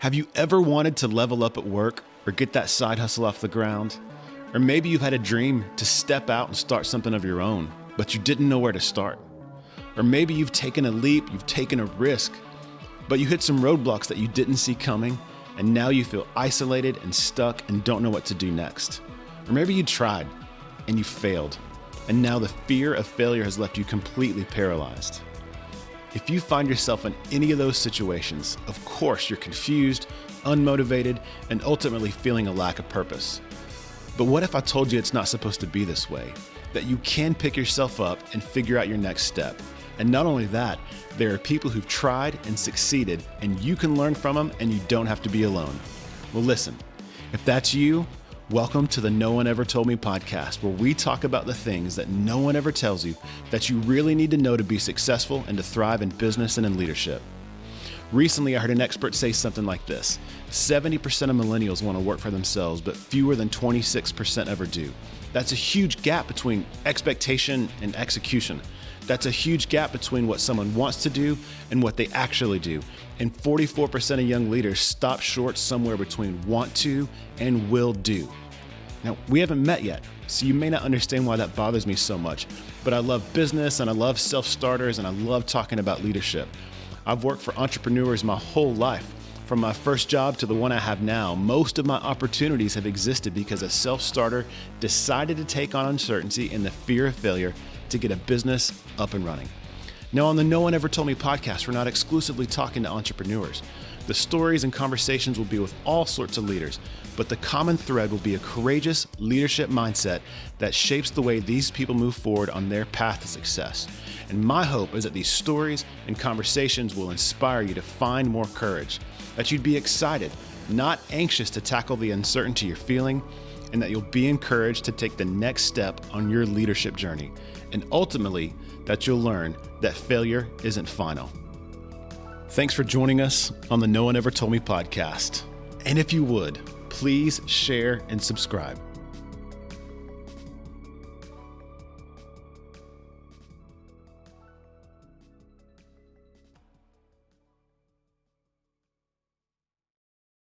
Have you ever wanted to level up at work or get that side hustle off the ground? Or maybe you've had a dream to step out and start something of your own, but you didn't know where to start. Or maybe you've taken a leap, you've taken a risk, but you hit some roadblocks that you didn't see coming, and now you feel isolated and stuck and don't know what to do next. Or maybe you tried and you failed, and now the fear of failure has left you completely paralyzed. If you find yourself in any of those situations, of course you're confused, unmotivated, and ultimately feeling a lack of purpose. But what if I told you it's not supposed to be this way? That you can pick yourself up and figure out your next step. And not only that, there are people who've tried and succeeded, and you can learn from them and you don't have to be alone. Well, listen, if that's you, welcome to the No One Ever Told Me podcast, where we talk about the things that no one ever tells you that you really need to know to be successful and to thrive in business and in leadership. Recently, I heard an expert say something like this: 70% of millennials want to work for themselves, but fewer than 26% ever do. That's a huge gap between expectation and execution. That's a huge gap between what someone wants to do and what they actually do. And 44% of young leaders stop short somewhere between want to and will do. Now, we haven't met yet, so you may not understand why that bothers me so much, but I love business and I love self-starters and I love talking about leadership. I've worked for entrepreneurs my whole life. From my first job to the one I have now, most of my opportunities have existed because a self-starter decided to take on uncertainty and the fear of failure to get a business up and running. Now, on the No One Ever Told Me podcast, we're not exclusively talking to entrepreneurs. The stories and conversations will be with all sorts of leaders, but the common thread will be a courageous leadership mindset that shapes the way these people move forward on their path to success. And my hope is that these stories and conversations will inspire you to find more courage, that you'd be excited, not anxious to tackle the uncertainty you're feeling, and that you'll be encouraged to take the next step on your leadership journey. And ultimately, that you'll learn that failure isn't final. Thanks for joining us on the No One Ever Told Me podcast. And if you would, please share and subscribe.